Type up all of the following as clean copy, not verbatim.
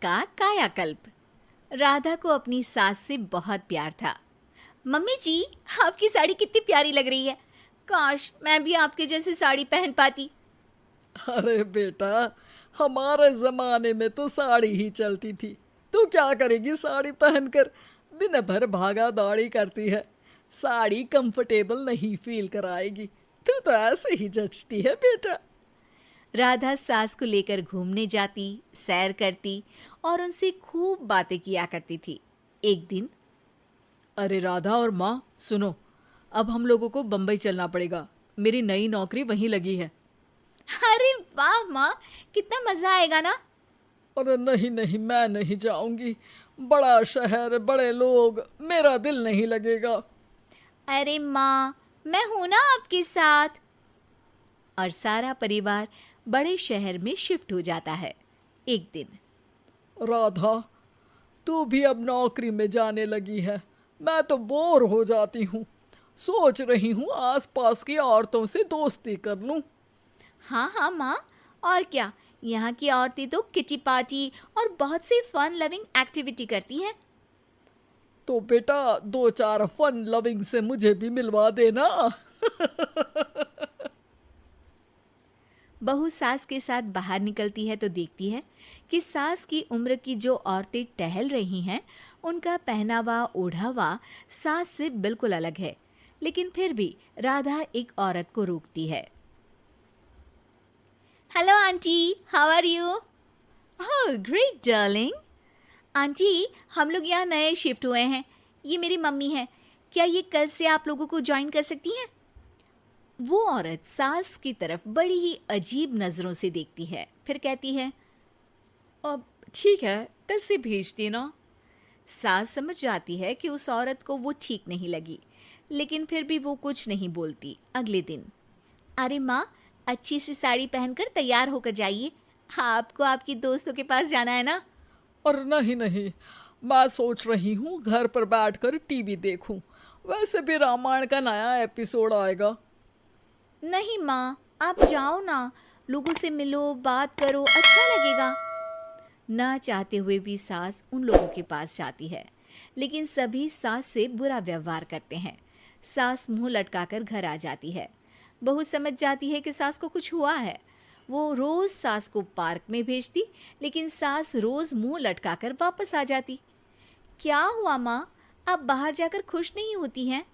का कायाकल्प। राधा को अपनी सास से बहुत प्यार था। मम्मी जी, आपकी साड़ी कितनी प्यारी लग रही है। काश मैं भी आपके जैसी साड़ी पहन पाती। अरे बेटा, हमारे जमाने में तो साड़ी ही चलती थी। तू क्या करेगी साड़ी पहनकर? दिन भर भागा दौड़ी करती है। साड़ी कंफर्टेबल नहीं फील कराएगी। तू तो ऐसे ही जचती है बेटा। राधा सास को लेकर घूमने जाती, सैर करती और उनसे खूब बातें किया करती थी। एक दिन, अरे राधा और माँ, सुनो, अब हम लोगों को बम्बई चलना पड़ेगा। मेरी नई नौकरी वहीं लगी है। अरे वाह माँ, कितना मजा आएगा ना। अरे नहीं नहीं, मैं नहीं जाऊंगी। बड़ा शहर, बड़े लोग, मेरा दिल नहीं लगेगा। अरे माँ, मैं हूं ना आपके साथ। और सारा परिवार बड़े शहर में शिफ्ट हो जाता है। एक दिन, राधा, तू भी अब नौकरी में जाने लगी है। मैं तो बोर हो जाती हूँ। सोच रही हूँ आसपास की औरतों से दोस्ती कर लूँ। हाँ हाँ माँ, और क्या, यहाँ की औरतें तो किटी पार्टी और बहुत सी फन लविंग एक्टिविटी करती हैं। तो बेटा, दो चार फन लविंग से मुझे भी मिलवा देना। बहू सास के साथ बाहर निकलती है तो देखती है कि सास की उम्र की जो औरतें टहल रही हैं, उनका पहनावा ओढ़ावा सास से बिल्कुल अलग है। लेकिन फिर भी राधा एक औरत को रोकती है। Hello aunty, how are you? Oh great darling. Aunty, हम लोग यहाँ नए शिफ्ट हुए हैं। ये मेरी मम्मी है। क्या ये कल से आप लोगों को ज्वाइन कर सकती हैं? वो औरत सास की तरफ बड़ी ही अजीब नज़रों से देखती है, फिर कहती है, अब ठीक है, कल से भेज देना। सास समझ जाती है कि उस औरत को वो ठीक नहीं लगी, लेकिन फिर भी वो कुछ नहीं बोलती। अगले दिन, अरे माँ, अच्छी सी साड़ी पहनकर तैयार होकर जाइए। आपको आपकी दोस्तों के पास जाना है ना। और नहीं नहीं, मैं सोच रही हूँ घर पर बैठकर टीवी देखूं। वैसे भी रामायण का नया एपिसोड आएगा। नहीं माँ, आप जाओ ना, लोगों से मिलो, बात करो, अच्छा लगेगा। ना चाहते हुए भी सास उन लोगों के पास जाती है, लेकिन सभी सास से बुरा व्यवहार करते हैं। सास मुंह लटकाकर घर आ जाती है। बहू समझ जाती है कि सास को कुछ हुआ है। वो रोज सास को पार्क में भेजती, लेकिन सास रोज मुंह लटकाकर वापस आ जाती। क्या हुआ माँ, आप बाहर जाकर खुश नहीं होती हैं?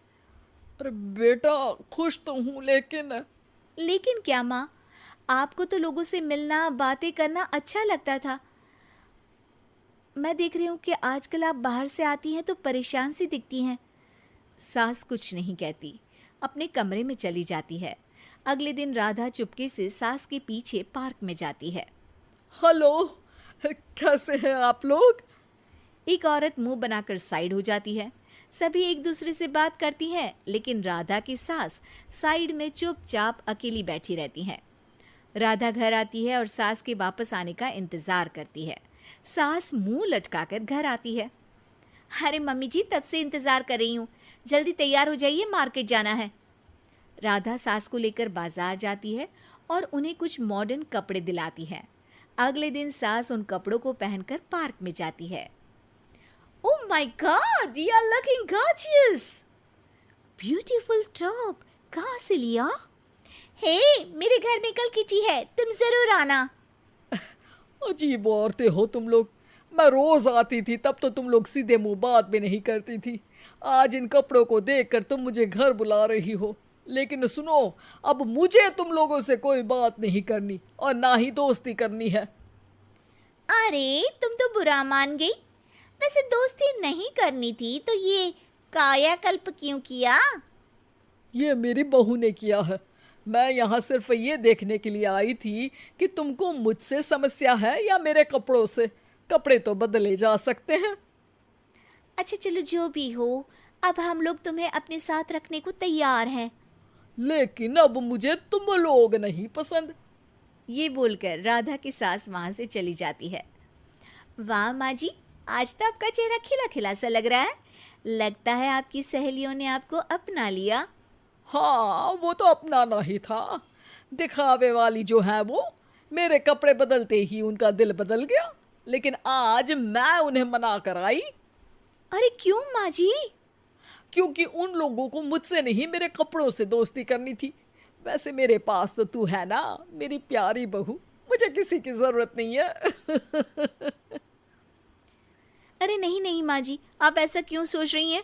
अरे बेटा, खुश तो हूँ, लेकिन क्या माँ, आपको तो लोगों से मिलना, बातें करना अच्छा लगता था। मैं देख रही हूँ कि आजकल आप बाहर से आती हैं तो परेशान सी दिखती हैं। सास कुछ नहीं कहती, अपने कमरे में चली जाती है। अगले दिन राधा चुपके से सास के पीछे पार्क में जाती है। हेलो, कैसे हैं आप लोग? एक औरत मुंह बनाकर साइड हो जाती है। सभी एक दूसरे से बात करती हैं, लेकिन राधा की सास साइड में चुपचाप अकेली बैठी रहती हैं। राधा घर आती है और सास के वापस आने का इंतजार करती है। सास मुंह लटकाकर घर आती है। अरे मम्मी जी, तब से इंतजार कर रही हूँ, जल्दी तैयार हो जाइए, मार्केट जाना है। राधा सास को लेकर बाजार जाती है और उन्हें कुछ मॉडर्न कपड़े दिलाती है। अगले दिन सास उन कपड़ों को पहनकर पार्क में जाती है। Oh my God, you are looking gorgeous. Beautiful top, कहाँ से लिया? हे, मेरे घर में कल किटी है, तुम जरूर आना। अजीब औरतें हो तुम लोग। मैं रोज आती थी, तब तो तुम लोग सीधे मुंह बात भी नहीं करती थी। आज इन कपड़ों को देखकर तुम मुझे घर बुला रही हो। लेकिन सुनो, अब मुझे तुम लोगों से कोई बात नहीं करनी और ना ही दोस्ती करनी है। अरे तुम तो बुरा मान गई। वैसे दोस्ती नहीं करनी थी तो ये कायाकल्प क्यों किया? ये मेरी बहू ने किया है। मैं यहाँ सिर्फ ये देखने के लिए आई थी कि तुमको मुझसे समस्या है या मेरे कपड़ों से। कपड़े तो बदले जा सकते हैं। अच्छा चलो, जो भी हो, अब हम लोग तुम्हें अपने साथ रखने को तैयार हैं। लेकिन अब मुझे तुम लोग नहीं पसंद। ये बोलकर राधा की सास वहां से चली जाती है। वाह माँ जी, आज तो आपका चेहरा खिला खिला सा लग रहा है। लगता है आपकी सहेलियों ने आपको अपना लिया। हाँ, वो तो अपनाना ही था। दिखावे वाली जो है वो, मेरे कपड़े बदलते ही उनका दिल बदल गया। लेकिन आज मैं उन्हें मना कर आई, अरे क्यों माँ जी? क्योंकि उन लोगों को मुझसे नहीं मेरे कपड़ों से दोस्ती करनी थी। वैसे मेरे पास तो तू है ना, मेरी प्यारी बहू, मुझे किसी की जरूरत नहीं है। अरे नहीं नहीं माँ जी, आप ऐसा क्यों सोच रही हैं?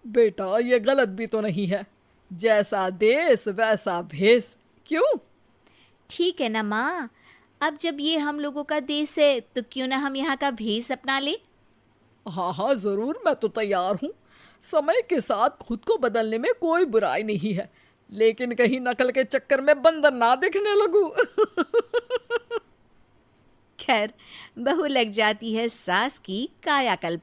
बेटा ये गलत भी तो नहीं है, जैसा देश वैसा भेष। क्यों? ठीक है ना माँ, अब जब ये हम लोगों का देश है तो क्यों ना हम यहाँ का भेष अपना ले। हाँ हाँ जरूर, मैं तो तैयार हूँ। समय के साथ खुद को बदलने में कोई बुराई नहीं है, लेकिन कहीं नकल के चक्कर में बंदर ना दिखने लगूं। खैर, बहू लग जाती है सास की कायाकल्प